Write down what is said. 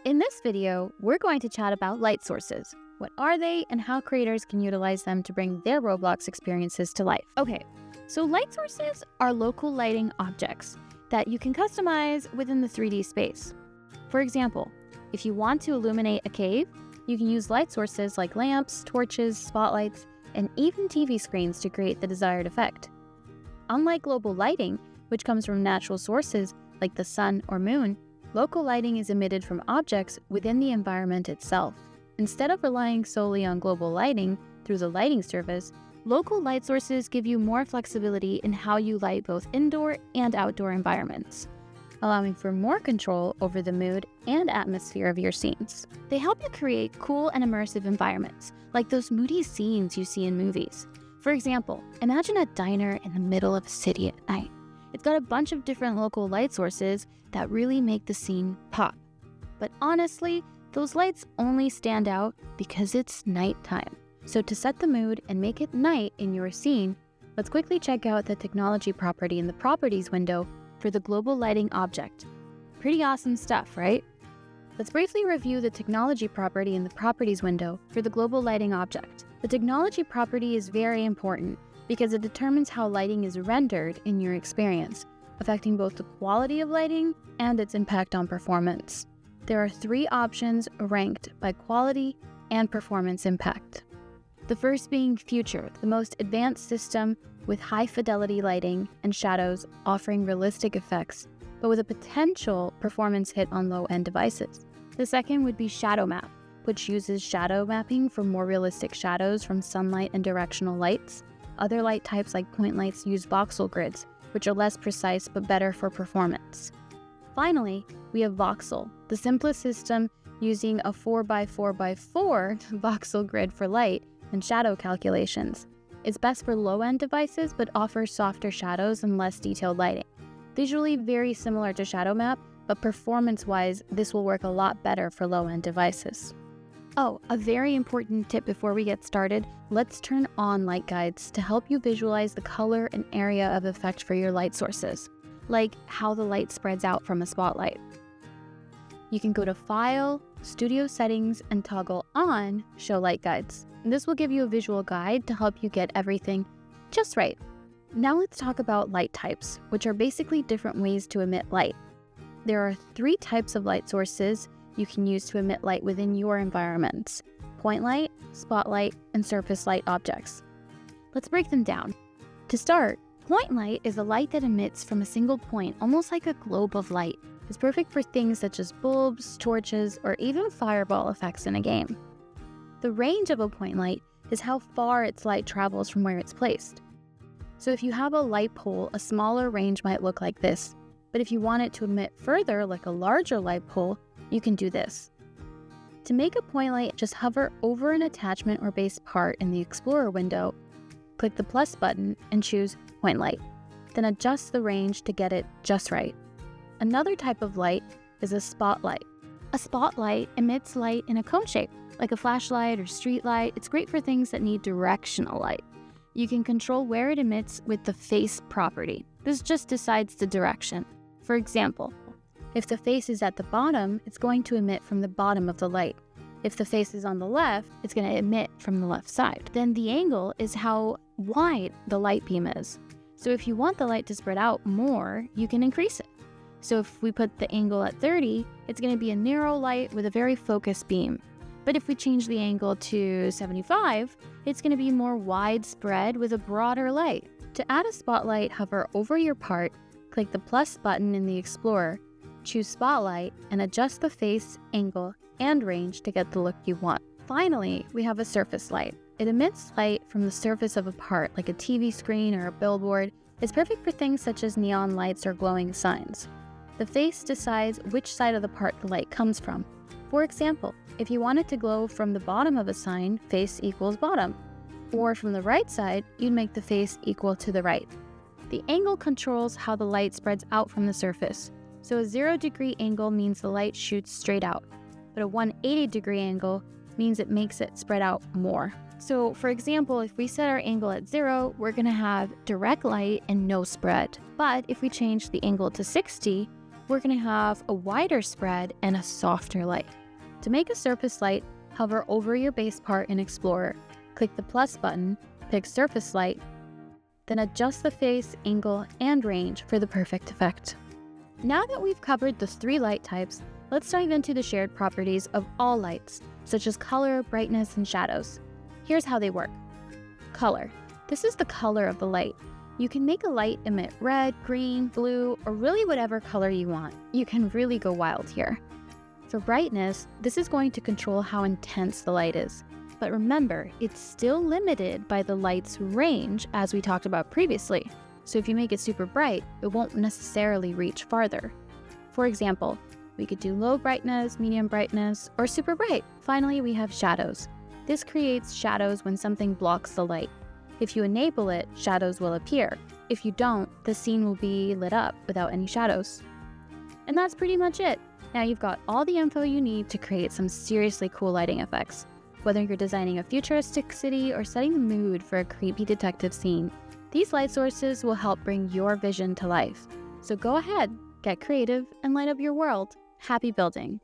In this video, we're going to chat about light sources. What are they and how creators can utilize them to bring their Roblox experiences to life. Okay, so light sources are local lighting objects that you can customize within the 3D space. For example, if you want to illuminate a cave, you can use light sources like lamps, torches, spotlights, and even TV screens to create the desired effect. Unlike global lighting, which comes from natural sources like the sun or moon, local lighting is emitted from objects within the environment itself. Instead of relying solely on global lighting through the lighting service, local light sources give you more flexibility in how you light both indoor and outdoor environments, allowing for more control over the mood and atmosphere of your scenes. They help you create cool and immersive environments, like those moody scenes you see in movies. For example, imagine a diner in the middle of a city at night. It's got a bunch of different local light sources that really make the scene pop. But honestly, those lights only stand out because it's nighttime. So to set the mood and make it night in your scene, let's quickly check out the technology property in the properties window for the global lighting object. Pretty awesome stuff, right? Let's briefly review the technology property in the properties window for the global lighting object. The technology property is very important because it determines how lighting is rendered in your experience, affecting both the quality of lighting and its impact on performance. There are 3 options ranked by quality and performance impact. The first being Future, the most advanced system with high-fidelity lighting and shadows offering realistic effects, but with a potential performance hit on low-end devices. The second would be Shadow Map, which uses shadow mapping for more realistic shadows from sunlight and directional lights. Other light types like point lights use voxel grids, which are less precise but better for performance. Finally, we have Voxel, the simplest system using a 4x4x4 voxel grid for light and shadow calculations. It's best for low-end devices but offers softer shadows and less detailed lighting. Visually very similar to Shadow Map, but performance-wise, this will work a lot better for low-end devices. Oh, a very important tip before we get started, let's turn on light guides to help you visualize the color and area of effect for your light sources, like how the light spreads out from a spotlight. You can go to File, Studio Settings, and toggle on Show Light Guides. And this will give you a visual guide to help you get everything just right. Now let's talk about light types, which are basically different ways to emit light. There are 3 types of light sources you can use to emit light within your environments: point light, spotlight, and surface light objects. Let's break them down. To start, point light is a light that emits from a single point, almost like a globe of light. It's perfect for things such as bulbs, torches, or even fireball effects in a game. The range of a point light is how far its light travels from where it's placed. So if you have a light pole, a smaller range might look like this. But if you want it to emit further, like a larger light pole, you can do this. To make a point light, just hover over an attachment or base part in the Explorer window, click the plus button, and choose Point Light. Then adjust the range to get it just right. Another type of light is a spotlight. A spotlight emits light in a cone shape, like a flashlight or street light. It's great for things that need directional light. You can control where it emits with the face property. This just decides the direction. For example, if the face is at the bottom, it's going to emit from the bottom of the light. If the face is on the left, it's going to emit from the left side. Then the angle is how wide the light beam is. So if you want the light to spread out more, you can increase it. So if we put the angle at 30, it's going to be a narrow light with a very focused beam. But if we change the angle to 75, it's going to be more widespread with a broader light. To add a spotlight, hover over your part, click the plus button in the Explorer, choose Spotlight, and adjust the face, angle, and range to get the look you want. Finally, we have a surface light. It emits light from the surface of a part, like a TV screen or a billboard. It's perfect for things such as neon lights or glowing signs. The face decides which side of the part the light comes from. For example, if you want it to glow from the bottom of a sign, face equals bottom. Or from the right side, you'd make the face equal to the right. The angle controls how the light spreads out from the surface. So a 0-degree angle means the light shoots straight out, but a 180-degree angle means it makes it spread out more. So for example, if we set our angle at 0, we're going to have direct light and no spread. But if we change the angle to 60, we're going to have a wider spread and a softer light. To make a surface light, hover over your base part in Explorer, click the plus button, pick Surface Light, then adjust the face, angle, and range for the perfect effect. Now that we've covered the 3 light types, let's dive into the shared properties of all lights, such as color, brightness, and shadows. Here's how they work. Color. This is the color of the light. You can make a light emit red, green, blue, or really whatever color you want. You can really go wild here. For brightness, this is going to control how intense the light is. But remember, it's still limited by the light's range, as we talked about previously. So if you make it super bright, it won't necessarily reach farther. For example, we could do low brightness, medium brightness, or super bright. Finally, we have shadows. This creates shadows when something blocks the light. If you enable it, shadows will appear. If you don't, the scene will be lit up without any shadows. And that's pretty much it. Now you've got all the info you need to create some seriously cool lighting effects. Whether you're designing a futuristic city or setting the mood for a creepy detective scene, these light sources will help bring your vision to life. So go ahead, get creative, and light up your world. Happy building!